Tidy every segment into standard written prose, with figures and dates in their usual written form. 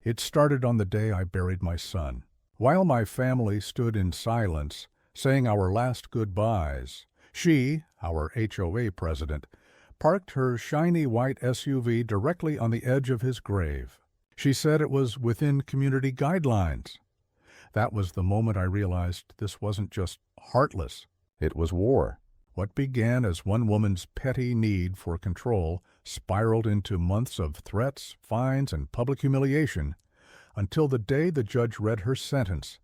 It started on the day I buried my son. While my family stood in silence, saying our last goodbyes, she, our HOA president, parked her shiny white SUV directly on the edge of his grave. She said it was within community guidelines. That was the moment I realized this wasn't just heartless, it was war. What began as one woman's petty need for control spiraled into months of threats, fines, and public humiliation until the day the judge read her sentence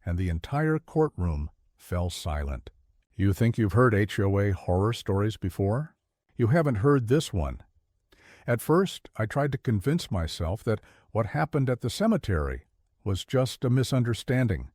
and the entire courtroom fell silent. You think you've heard HOA horror stories before? You haven't heard this one. At first, I tried to convince myself that what happened at the cemetery was just a misunderstanding,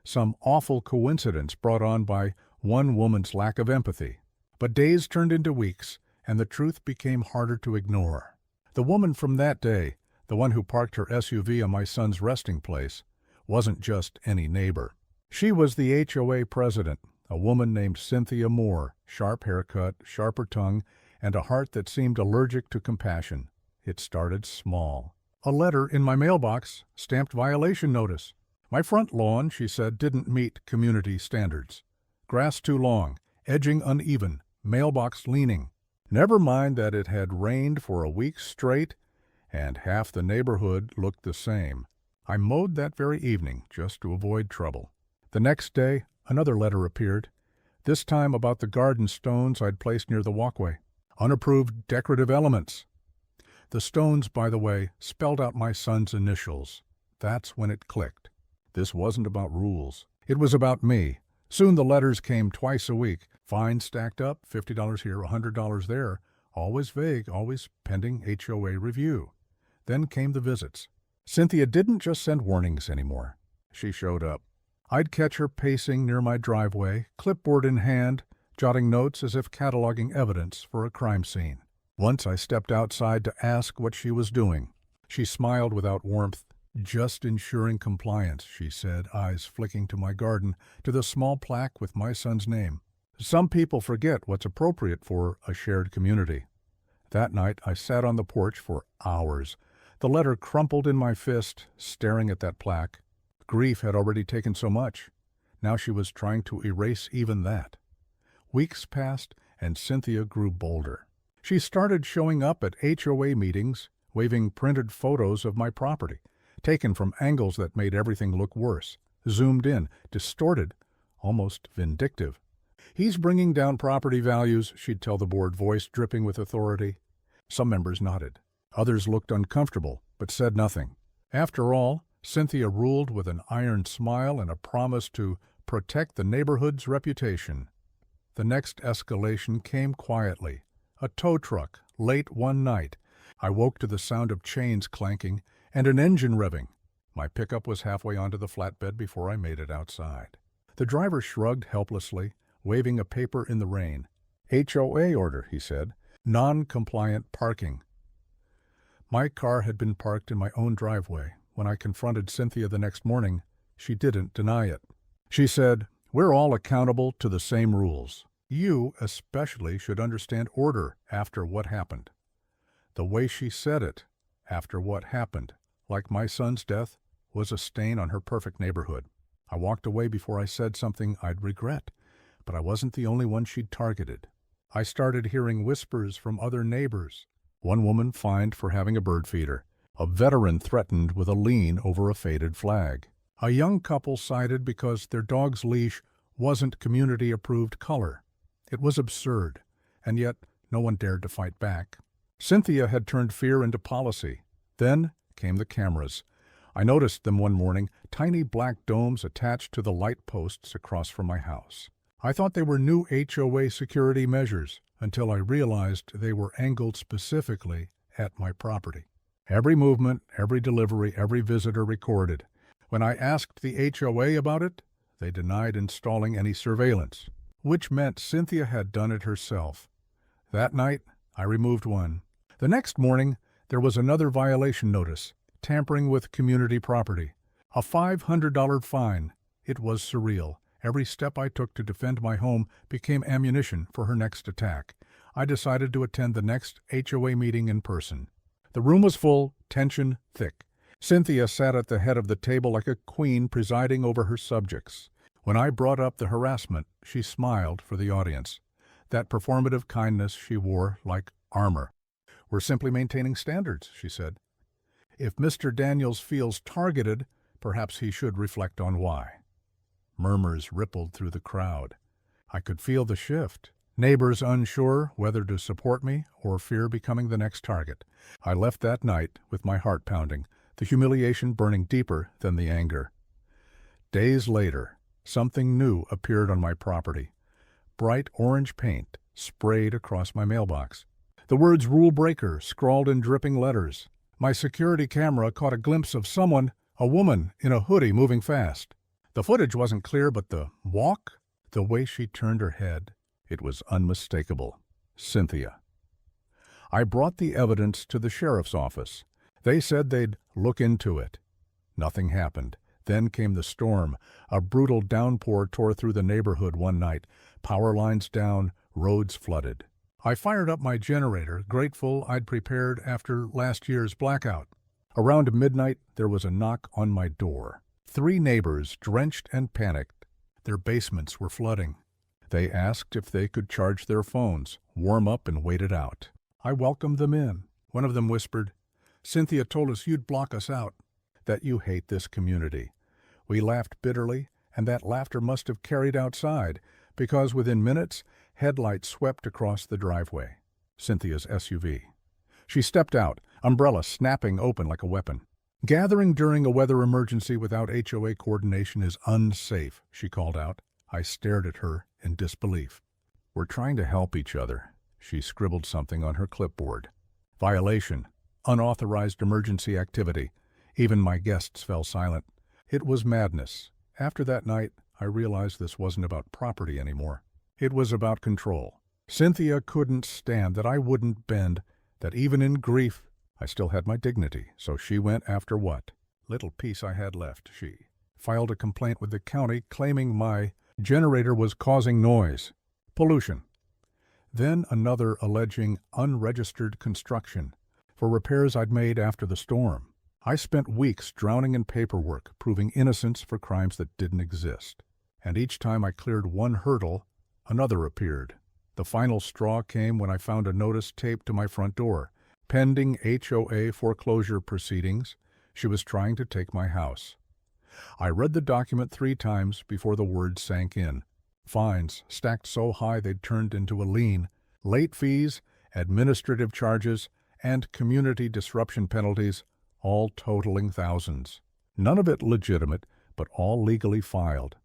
some awful coincidence brought on by one woman's lack of empathy. But days turned into weeks, and the truth became harder to ignore. The woman from that day, the one who parked her SUV on my son's resting place, wasn't just any neighbor. She was the HOA president, a woman named Cynthia Moore, sharp haircut, sharper tongue, and a heart that seemed allergic to compassion. It started small. A letter in my mailbox, stamped violation notice. My front lawn, she said, didn't meet community standards. Grass too long, edging uneven, mailbox leaning. Never mind that it had rained for a week straight, and half the neighborhood looked the same. I mowed that very evening just to avoid trouble. The next day, another letter appeared, this time about the garden stones I'd placed near the walkway. Unapproved decorative elements. The stones, by the way, spelled out my son's initials. That's when it clicked. This wasn't about rules. It was about me. Soon the letters came twice a week. Fines stacked up, $50 here, $100 there. Always vague, always pending HOA review. Then came the visits. Cynthia didn't just send warnings anymore. She showed up. I'd catch her pacing near my driveway, clipboard in hand, jotting notes as if cataloging evidence for a crime scene. Once I stepped outside to ask what she was doing. She smiled without warmth. Just ensuring compliance, she said, eyes flicking to my garden, to the small plaque with my son's name. Some people forget what's appropriate for a shared community. That night, I sat on the porch for hours, the letter crumpled in my fist, staring at that plaque. Grief had already taken so much. Now she was trying to erase even that. Weeks passed, and Cynthia grew bolder. She started showing up at HOA meetings, waving printed photos of my property, taken from angles that made everything look worse, zoomed in, distorted, almost vindictive. He's bringing down property values, she'd tell the board, voice dripping with authority. Some members nodded. Others looked uncomfortable, but said nothing. After all, Cynthia ruled with an iron smile and a promise to protect the neighborhood's reputation. The next escalation came quietly. A tow truck, late one night. I woke to the sound of chains clanking and an engine revving. My pickup was halfway onto the flatbed before I made it outside. The driver shrugged helplessly, waving a paper in the rain. HOA order, he said. Non-compliant parking. My car had been parked in my own driveway. When I confronted Cynthia the next morning, she didn't deny it. She said, "We're all accountable to the same rules. You especially should understand order after what happened." The way she said it, after what happened, like my son's death, was a stain on her perfect neighborhood. I walked away before I said something I'd regret, but I wasn't the only one she'd targeted. I started hearing whispers from other neighbors. One woman fined for having a bird feeder. A veteran threatened with a lien over a faded flag. A young couple cited because their dog's leash wasn't community-approved color. It was absurd, and yet no one dared to fight back. Cynthia had turned fear into policy. Then came the cameras. I noticed them one morning, tiny black domes attached to the light posts across from my house. I thought they were new HOA security measures until I realized they were angled specifically at my property. Every movement, every delivery, every visitor recorded. When I asked the HOA about it, they denied installing any surveillance, which meant Cynthia had done it herself. That night, I removed one. The next morning, there was another violation notice, tampering with community property. A $500 fine. It was surreal. Every step I took to defend my home became ammunition for her next attack. I decided to attend the next HOA meeting in person. The room was full, tension thick. Cynthia sat at the head of the table like a queen presiding over her subjects. When I brought up the harassment, she smiled for the audience. That performative kindness she wore like armor. "We're simply maintaining standards," she said. "If Mr. Daniels feels targeted, perhaps he should reflect on why." Murmurs rippled through the crowd. I could feel the shift. Neighbors unsure whether to support me or fear becoming the next target. I left that night with my heart pounding, the humiliation burning deeper than the anger. Days later, something new appeared on my property. Bright orange paint sprayed across my mailbox. The words "Rule Breaker" scrawled in dripping letters. My security camera caught a glimpse of someone, a woman in a hoodie, moving fast. The footage wasn't clear, but the walk, the way she turned her head, it was unmistakable. Cynthia. I brought the evidence to the sheriff's office. They said they'd look into it. Nothing happened. Then came the storm. A brutal downpour tore through the neighborhood one night. Power lines down, roads flooded. I fired up my generator, grateful I'd prepared after last year's blackout. Around midnight, there was a knock on my door. 3 neighbors, drenched and panicked. Their basements were flooding. They asked if they could charge their phones, warm up, and wait it out. I welcomed them in. One of them whispered, "Cynthia told us you'd block us out, that you hate this community." We laughed bitterly, and that laughter must have carried outside, because within minutes, headlights swept across the driveway. Cynthia's SUV. She stepped out, umbrella snapping open like a weapon. "Gathering during a weather emergency without HOA coordination is unsafe," she called out. I stared at her in disbelief. "We're trying to help each other." She scribbled something on her clipboard. "Violation. Unauthorized emergency activity." Even my guests fell silent. It was madness. After that night, I realized this wasn't about property anymore. It was about control. Cynthia couldn't stand that I wouldn't bend, that even in grief, I still had my dignity, so she went after what little peace I had left. She filed a complaint with the county claiming my generator was causing noise, pollution. Then another alleging unregistered construction for repairs I'd made after the storm. I spent weeks drowning in paperwork, proving innocence for crimes that didn't exist. And each time I cleared one hurdle, another appeared. The final straw came when I found a notice taped to my front door. Pending HOA foreclosure proceedings, she was trying to take my house. I read the document 3 times before the words sank in. Fines stacked so high they'd turned into a lien, late fees, administrative charges, and community disruption penalties, all totaling thousands. None of it legitimate, but all legally filed.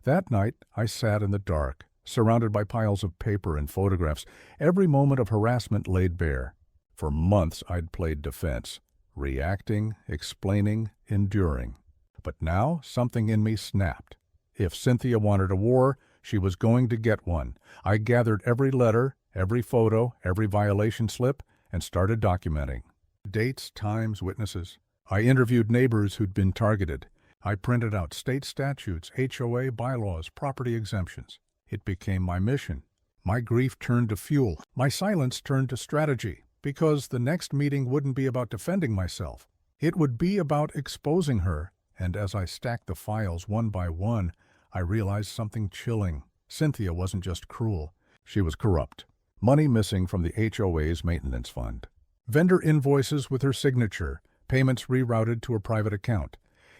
That night, I sat in the dark, surrounded by piles of paper and photographs, every moment of harassment laid bare. For months, I'd played defense, reacting, explaining, enduring. But now, something in me snapped. If Cynthia wanted a war, she was going to get one. I gathered every letter, every photo, every violation slip, and started documenting. Dates, times, witnesses. I interviewed neighbors who'd been targeted. I printed out state statutes, HOA bylaws, property exemptions. It became my mission. My grief turned to fuel. My silence turned to strategy, because the next meeting wouldn't be about defending myself. It would be about exposing her, and as I stacked the files one by one, I realized something chilling. Cynthia wasn't just cruel. She was corrupt. Money missing from the HOA's maintenance fund. Vendor invoices with her signature, payments rerouted to a private account.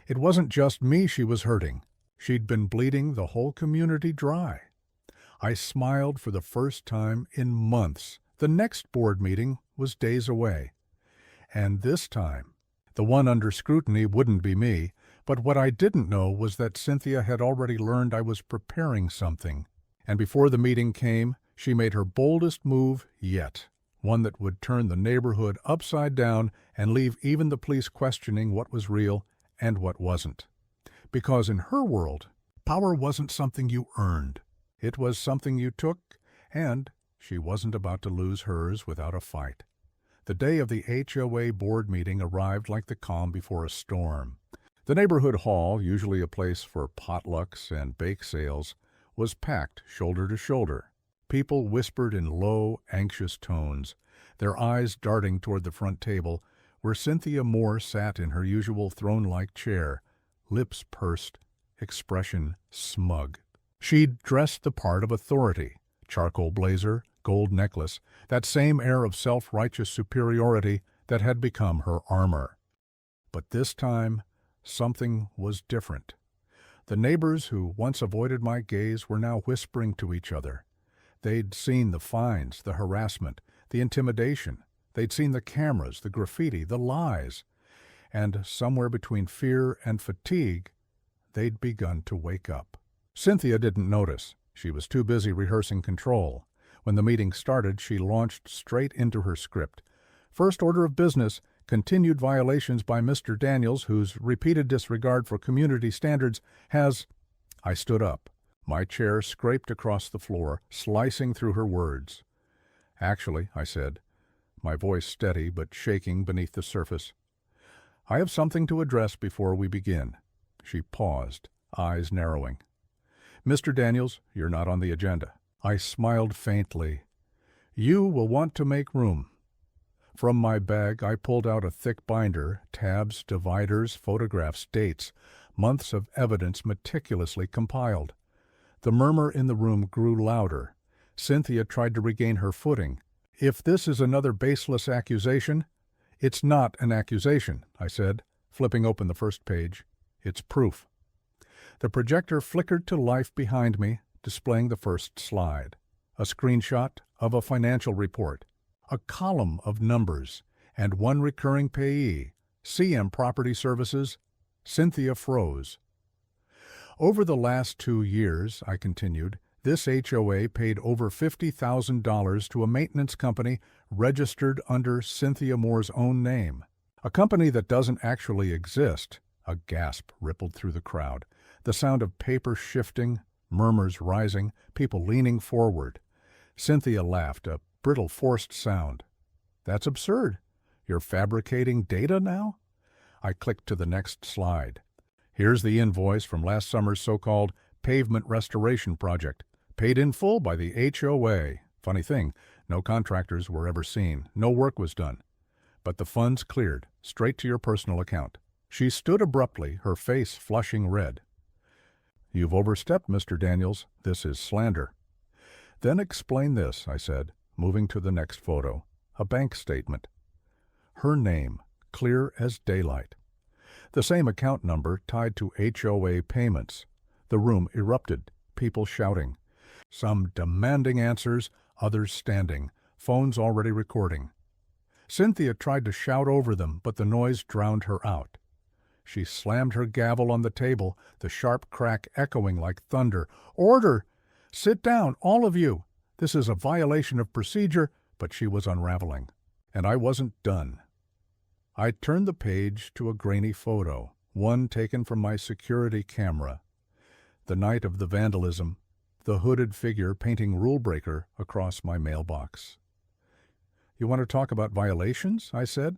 It wasn't just me she was hurting. She'd been bleeding the whole community dry. I smiled for the first time in months. The next board meeting was days away. And this time, the one under scrutiny wouldn't be me, but what I didn't know was that Cynthia had already learned I was preparing something. And before the meeting came, she made her boldest move yet. One that would turn the neighborhood upside down and leave even the police questioning what was real and what wasn't. Because in her world, power wasn't something you earned. It was something you took, and she wasn't about to lose hers without a fight. The day of the HOA board meeting arrived like the calm before a storm. The neighborhood hall, usually a place for potlucks and bake sales, was packed shoulder to shoulder. People whispered in low, anxious tones, their eyes darting toward the front table, where Cynthia Moore sat in her usual throne-like chair, lips pursed, expression smug. She'd dressed the part of authority, charcoal blazer, gold necklace, that same air of self-righteous superiority that had become her armor. But this time, something was different. The neighbors who once avoided my gaze were now whispering to each other. They'd seen the fines, the harassment, the intimidation. They'd seen the cameras, the graffiti, the lies. And somewhere between fear and fatigue, they'd begun to wake up. Cynthia didn't notice. She was too busy rehearsing control. When the meeting started, she launched straight into her script. First order of business, continued violations by Mr. Daniels, whose repeated disregard for community standards has... I stood up. My chair scraped across the floor, slicing through her words. Actually, I said, my voice steady but shaking beneath the surface, I have something to address before we begin. She paused, eyes narrowing. Mr. Daniels, you're not on the agenda. I smiled faintly. You will want to make room. From my bag I pulled out a thick binder, tabs, dividers, photographs, dates, months of evidence meticulously compiled. The murmur in the room grew louder. Cynthia tried to regain her footing. If this is another baseless accusation, it's not an accusation, I said, flipping open the first page. It's proof. The projector flickered to life behind me, displaying the first slide. A screenshot of a financial report, a column of numbers, and one recurring payee, CM Property Services. Cynthia froze. Over the last 2 years, I continued, this HOA paid over $50,000 to a maintenance company registered under Cynthia Moore's own name. A company that doesn't actually exist. A gasp rippled through the crowd. The sound of paper shifting, murmurs rising, people leaning forward. Cynthia laughed, a brittle, forced sound. That's absurd. You're fabricating data now? I clicked to the next slide. Here's the invoice from last summer's so-called pavement restoration project, paid in full by the HOA. Funny thing, no contractors were ever seen. No work was done. But the funds cleared, straight to your personal account. She stood abruptly, her face flushing red. You've overstepped, Mr. Daniels. This is slander. Then explain this, I said, moving to the next photo. A bank statement. Her name, clear as daylight. The same account number tied to HOA payments. The room erupted, people shouting. Some demanding answers, others standing, phones already recording. Cynthia tried to shout over them, but the noise drowned her out. She slammed her gavel on the table, the sharp crack echoing like thunder. Order! Sit down, all of you! This is a violation of procedure, but she was unraveling. And I wasn't done. I turned the page to a grainy photo, one taken from my security camera. The night of the vandalism, the hooded figure painting rule breaker across my mailbox. You want to talk about violations? I said.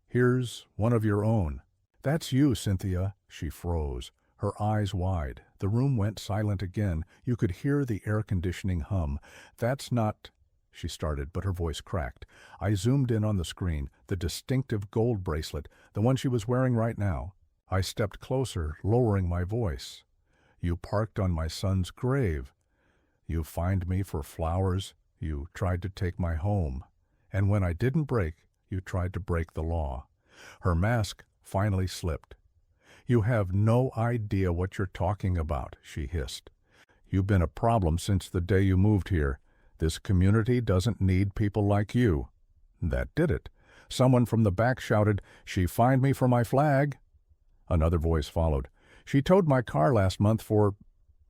Here's one of your own. That's you, Cynthia. She froze, her eyes wide. The room went silent again. You could hear the air conditioning hum. That's not... She started, but her voice cracked. I zoomed in on the screen, the distinctive gold bracelet, the one she was wearing right now. I stepped closer, lowering my voice. You parked on my son's grave. You fined me for flowers. You tried to take my home. And when I didn't break, you tried to break the law. Her mask finally slipped. You have no idea what you're talking about, she hissed. You've been a problem since the day you moved here. This community doesn't need people like you. That did it. Someone from the back shouted, She fined me for my flag. Another voice followed. She towed my car last month for...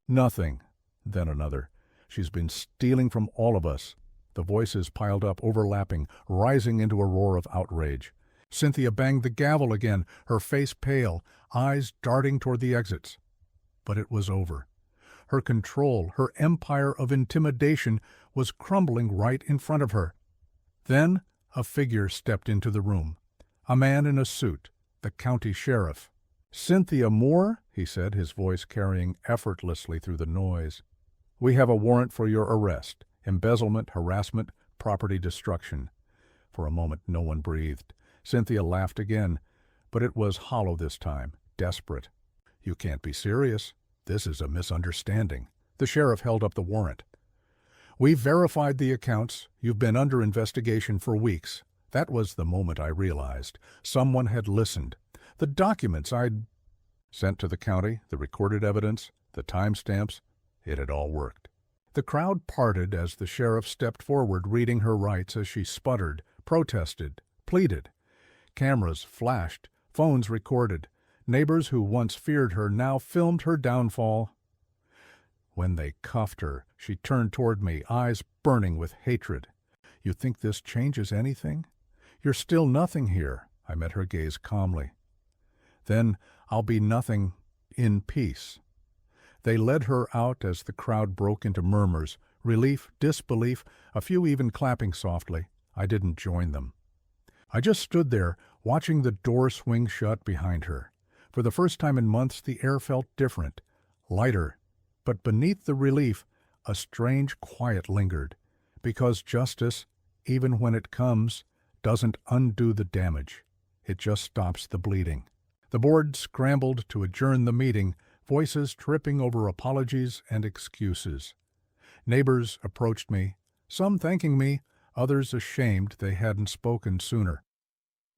nothing. Then another. She's been stealing from all of us. The voices piled up, overlapping, rising into a roar of outrage. Cynthia banged the gavel again, her face pale, eyes darting toward the exits. But it was over. Her control, her empire of intimidation was crumbling right in front of her. Then a figure stepped into the room. A man in a suit, the county sheriff. Cynthia Moore, he said, his voice carrying effortlessly through the noise. We have a warrant for your arrest. Embezzlement, harassment, property destruction. For a moment no one breathed. Cynthia laughed again, but it was hollow this time, desperate. "You can't be serious. This is a misunderstanding." The sheriff held up the warrant. "We've verified the accounts. You've been under investigation for weeks." That was the moment I realized. Someone had listened. The documents I'd sent to the county, the recorded evidence, the timestamps, it had all worked. The crowd parted as the sheriff stepped forward, reading her rights as she sputtered, protested, pleaded. Cameras flashed, phones recorded. Neighbors who once feared her now filmed her downfall. When they cuffed her, she turned toward me, eyes burning with hatred. "You think this changes anything? You're still nothing here." I met her gaze calmly. "Then I'll be nothing in peace." They led her out as the crowd broke into murmurs, relief, disbelief, a few even clapping softly. I didn't join them. I just stood there, watching the door swing shut behind her. For the first time in months, the air felt different, lighter. But beneath the relief, a strange quiet lingered, because justice, even when it comes, doesn't undo the damage. It just stops the bleeding. The board scrambled to adjourn the meeting, voices tripping over apologies and excuses. Neighbors approached me, some thanking me, others ashamed they hadn't spoken sooner.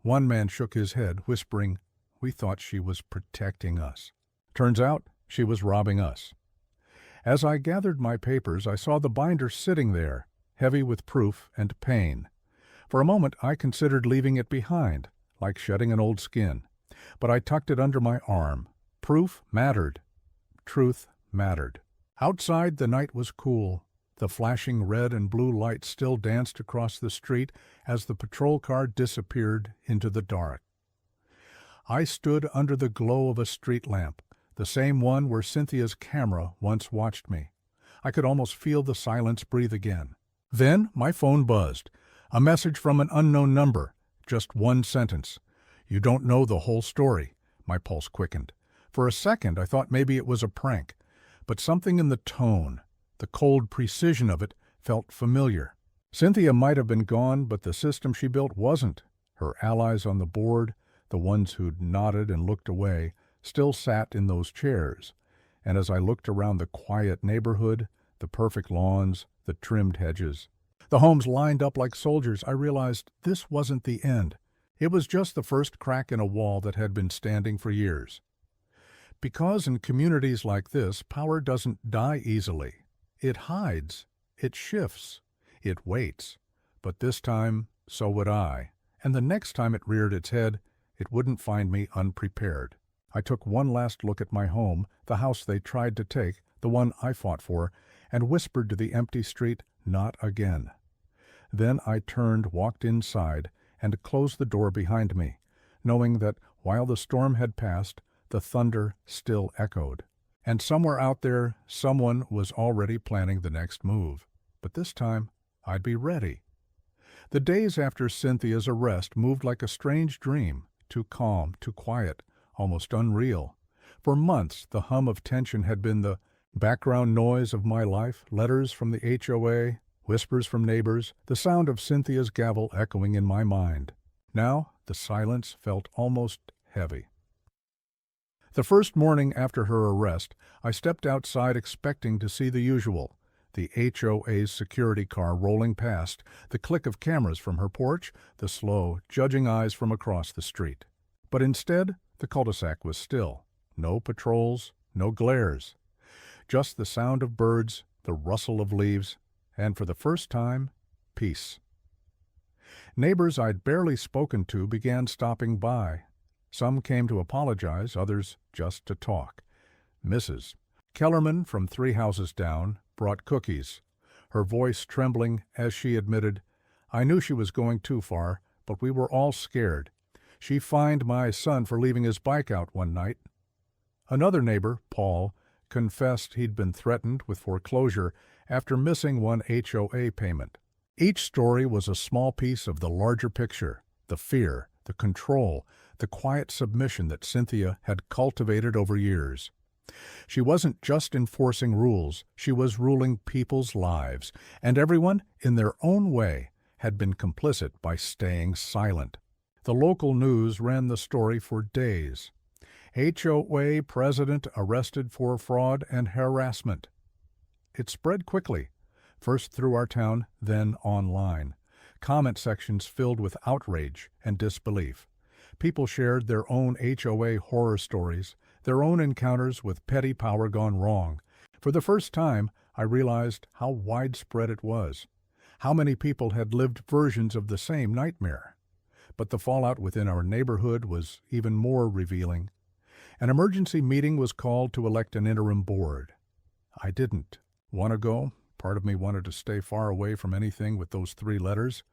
One man shook his head, whispering, "We thought she was protecting us." Turns out she was robbing us. As I gathered my papers, I saw the binder sitting there, heavy with proof and pain. For a moment I considered leaving it behind, like shedding an old skin. But I tucked it under my arm. Proof mattered. Truth mattered. Outside, the night was cool. The flashing red and blue lights still danced across the street as the patrol car disappeared into the dark. I stood under the glow of a street lamp, the same one where Cynthia's camera once watched me. I could almost feel the silence breathe again. Then my phone buzzed. A message from an unknown number. Just one sentence. "You don't know the whole story." My pulse quickened. For a second I thought maybe it was a prank, but something in the tone, the cold precision of it, felt familiar. Cynthia might have been gone, but the system she built wasn't. Her allies on the board, the ones who'd nodded and looked away, still sat in those chairs. And as I looked around the quiet neighborhood, the perfect lawns, the trimmed hedges, the homes lined up like soldiers, I realized this wasn't the end. It was just the first crack in a wall that had been standing for years. Because in communities like this, power doesn't die easily. It hides, it shifts, it waits. But this time, so would I. And the next time it reared its head, it wouldn't find me unprepared. I took one last look at my home, the house they tried to take, the one I fought for, and whispered to the empty street, "Not again." Then I turned, walked inside, and closed the door behind me, knowing that while the storm had passed, the thunder still echoed. And somewhere out there, someone was already planning the next move. But this time, I'd be ready. The days after Cynthia's arrest moved like a strange dream, too calm, too quiet, almost unreal. For months, the hum of tension had been the background noise of my life, letters from the HOA, whispers from neighbors, the sound of Cynthia's gavel echoing in my mind. Now, the silence felt almost heavy. The first morning after her arrest, I stepped outside expecting to see the usual, the HOA's security car rolling past, the click of cameras from her porch, the slow, judging eyes from across the street. But instead, the cul-de-sac was still. No patrols, no glares. Just the sound of birds, the rustle of leaves, and for the first time, peace. Neighbors I'd barely spoken to began stopping by. Some came to apologize, others just to talk. Mrs. Kellerman, from 3 houses down, brought cookies, her voice trembling as she admitted, "I knew she was going too far, but we were all scared. She fined my son for leaving his bike out one night." Another neighbor, Paul, confessed he'd been threatened with foreclosure after missing one HOA payment. Each story was a small piece of the larger picture, the fear, the control, the quiet submission that Cynthia had cultivated over years. She wasn't just enforcing rules, she was ruling people's lives, and everyone, in their own way, had been complicit by staying silent. The local news ran the story for days. HOA president arrested for fraud and harassment. It spread quickly, first through our town, then online. Comment sections filled with outrage and disbelief. People shared their own HOA horror stories, their own encounters with petty power gone wrong. For the first time, I realized how widespread it was, how many people had lived versions of the same nightmare. But the fallout within our neighborhood was even more revealing. An emergency meeting was called to elect an interim board. I didn't want to go. Part of me wanted to stay far away from anything with those 3 letters,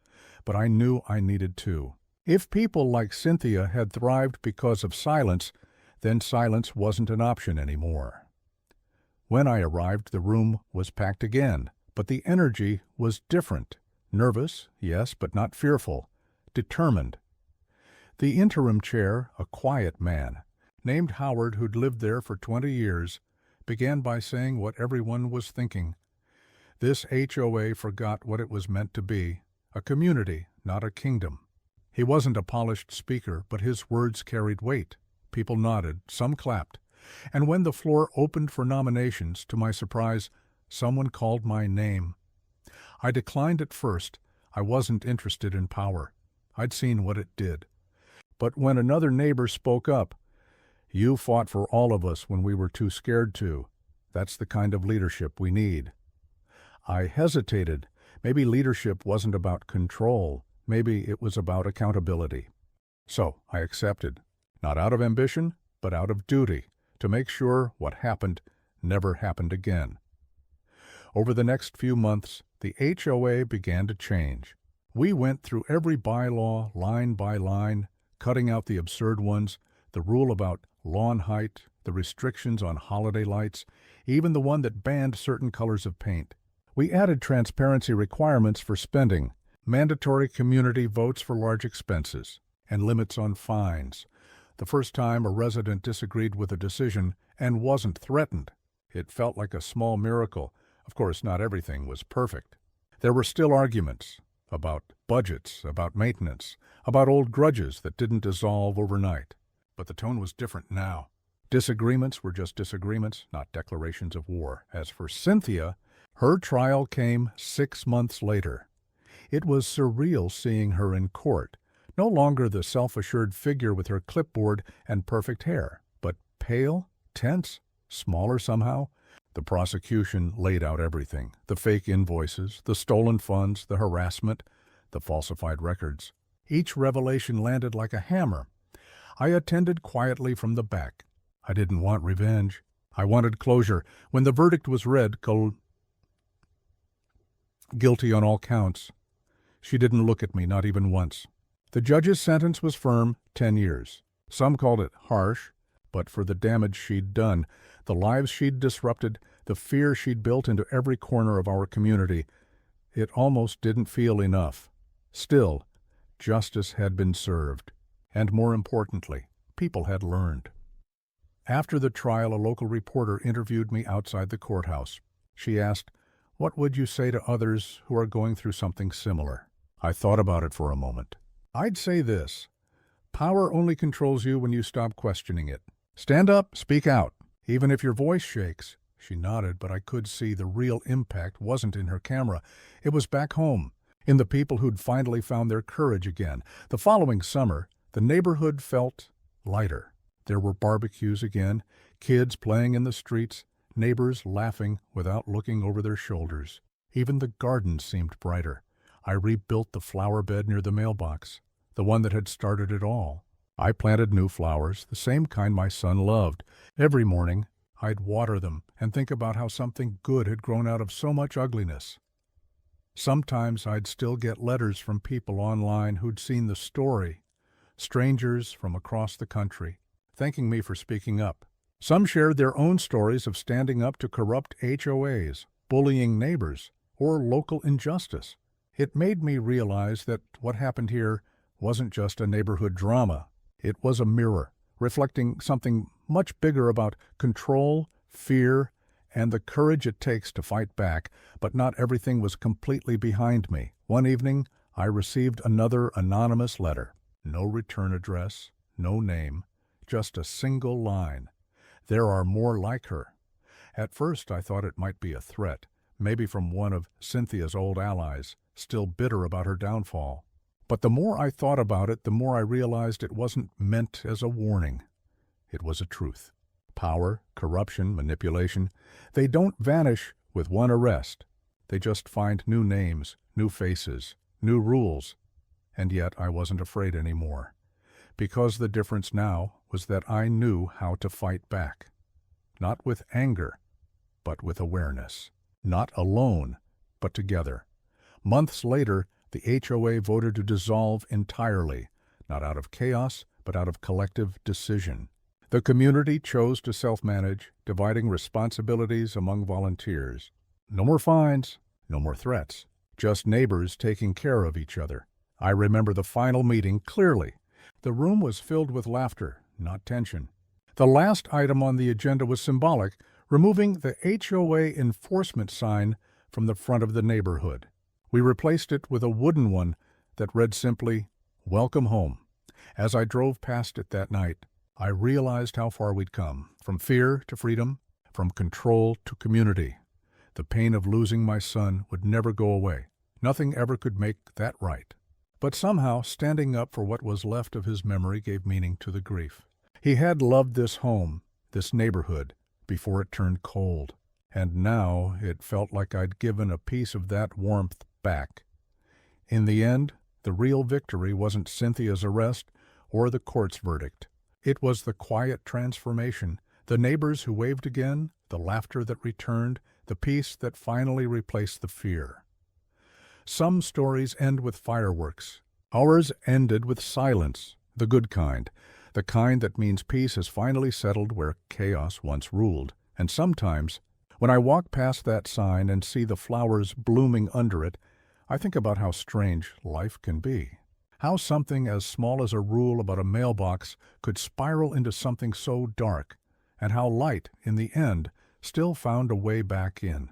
but I knew I needed to. If people like Cynthia had thrived because of silence, then silence wasn't an option anymore. When I arrived, the room was packed again, but the energy was different. Nervous, yes, but not fearful. Determined. The interim chair, a quiet man, named Howard, who'd lived there for 20 years, began by saying what everyone was thinking. This HOA forgot what it was meant to be, a community, not a kingdom. He wasn't a polished speaker, but his words carried weight. People nodded, some clapped, and when the floor opened for nominations, to my surprise, someone called my name. I declined at first. I wasn't interested in power. I'd seen what it did. But when another neighbor spoke up, "You fought for all of us when we were too scared to. That's the kind of leadership we need." I hesitated. Maybe leadership wasn't about control. Maybe it was about accountability. So I accepted, not out of ambition, but out of duty, to make sure what happened never happened again. Over the next few months, the HOA began to change. We went through every bylaw, line by line, cutting out the absurd ones, the rule about lawn height, the restrictions on holiday lights, even the one that banned certain colors of paint. We added transparency requirements for spending, mandatory community votes for large expenses, and limits on fines. The first time a resident disagreed with a decision and wasn't threatened, it felt like a small miracle. Of course, not everything was perfect. There were still arguments about budgets, about maintenance, about old grudges that didn't dissolve overnight. But the tone was different now. Disagreements were just disagreements, not declarations of war. As for Cynthia, her trial came 6 months later. It was surreal seeing her in court, no longer the self-assured figure with her clipboard and perfect hair, but pale, tense, smaller somehow. The prosecution laid out everything: the fake invoices, the stolen funds, the harassment, the falsified records. Each revelation landed like a hammer. I attended quietly from the back. I didn't want revenge. I wanted closure. When the verdict was read, guilty on all counts, she didn't look at me, not even once. The judge's sentence was firm, 10 years. Some called it harsh, but for the damage she'd done, the lives she'd disrupted, the fear she'd built into every corner of our community, it almost didn't feel enough. Still, justice had been served. And more importantly, people had learned. After the trial, a local reporter interviewed me outside the courthouse. She asked, "What would you say to others who are going through something similar?" I thought about it for a moment. I'd say this: power only controls you when you stop questioning it. Stand up, speak out, even if your voice shakes. She nodded, but I could see the real impact wasn't in her camera. It was back home, in the people who'd finally found their courage again. The following summer, the neighborhood felt lighter. There were barbecues again, kids playing in the streets, neighbors laughing without looking over their shoulders. Even the gardens seemed brighter. I rebuilt the flower bed near the mailbox, the one that had started it all. I planted new flowers, the same kind my son loved. Every morning, I'd water them and think about how something good had grown out of so much ugliness. Sometimes I'd still get letters from people online who'd seen the story, strangers from across the country, thanking me for speaking up. Some shared their own stories of standing up to corrupt HOAs, bullying neighbors, or local injustice. It made me realize that what happened here wasn't just a neighborhood drama. It was a mirror, reflecting something much bigger about control, fear, and the courage it takes to fight back. But not everything was completely behind me. One evening, I received another anonymous letter. No return address, no name, just a single line. There are more like her. At first I thought it might be a threat, maybe from one of Cynthia's old allies, still bitter about her downfall. But the more I thought about it, the more I realized it wasn't meant as a warning. It was a truth. Power, corruption, manipulation, they don't vanish with one arrest. They just find new names, new faces, new rules. And yet I wasn't afraid anymore, because the difference now was that I knew how to fight back. Not with anger, but with awareness. Not alone, but together. Months later, the HOA voted to dissolve entirely, not out of chaos, but out of collective decision. The community chose to self-manage, dividing responsibilities among volunteers. No more fines, no more threats, just neighbors taking care of each other. I remember the final meeting clearly. The room was filled with laughter, not tension. The last item on the agenda was symbolic, removing the HOA enforcement sign from the front of the neighborhood. We replaced it with a wooden one that read simply, "Welcome home." As I drove past it that night, I realized how far we'd come, from fear to freedom, from control to community. The pain of losing my son would never go away. Nothing ever could make that right. But somehow, standing up for what was left of his memory gave meaning to the grief. He had loved this home, this neighborhood, before it turned cold. And now it felt like I'd given a piece of that warmth back. In the end, the real victory wasn't Cynthia's arrest or the court's verdict. It was the quiet transformation, the neighbors who waved again, the laughter that returned, the peace that finally replaced the fear. Some stories end with fireworks. Ours ended with silence, the good kind, the kind that means peace has finally settled where chaos once ruled. And sometimes, when I walk past that sign and see the flowers blooming under it, I think about how strange life can be. How something as small as a rule about a mailbox could spiral into something so dark, and how light, in the end, still found a way back in.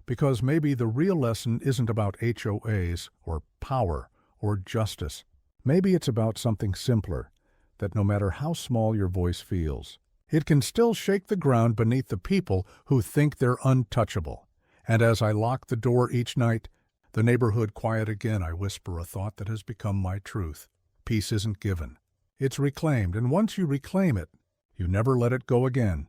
Because maybe the real lesson isn't about HOAs or power or justice. Maybe it's about something simpler, that no matter how small your voice feels, it can still shake the ground beneath the people who think they're untouchable. And as I lock the door each night, the neighborhood quiet again, I whisper a thought that has become my truth. Peace isn't given. It's reclaimed, and once you reclaim it, you never let it go again.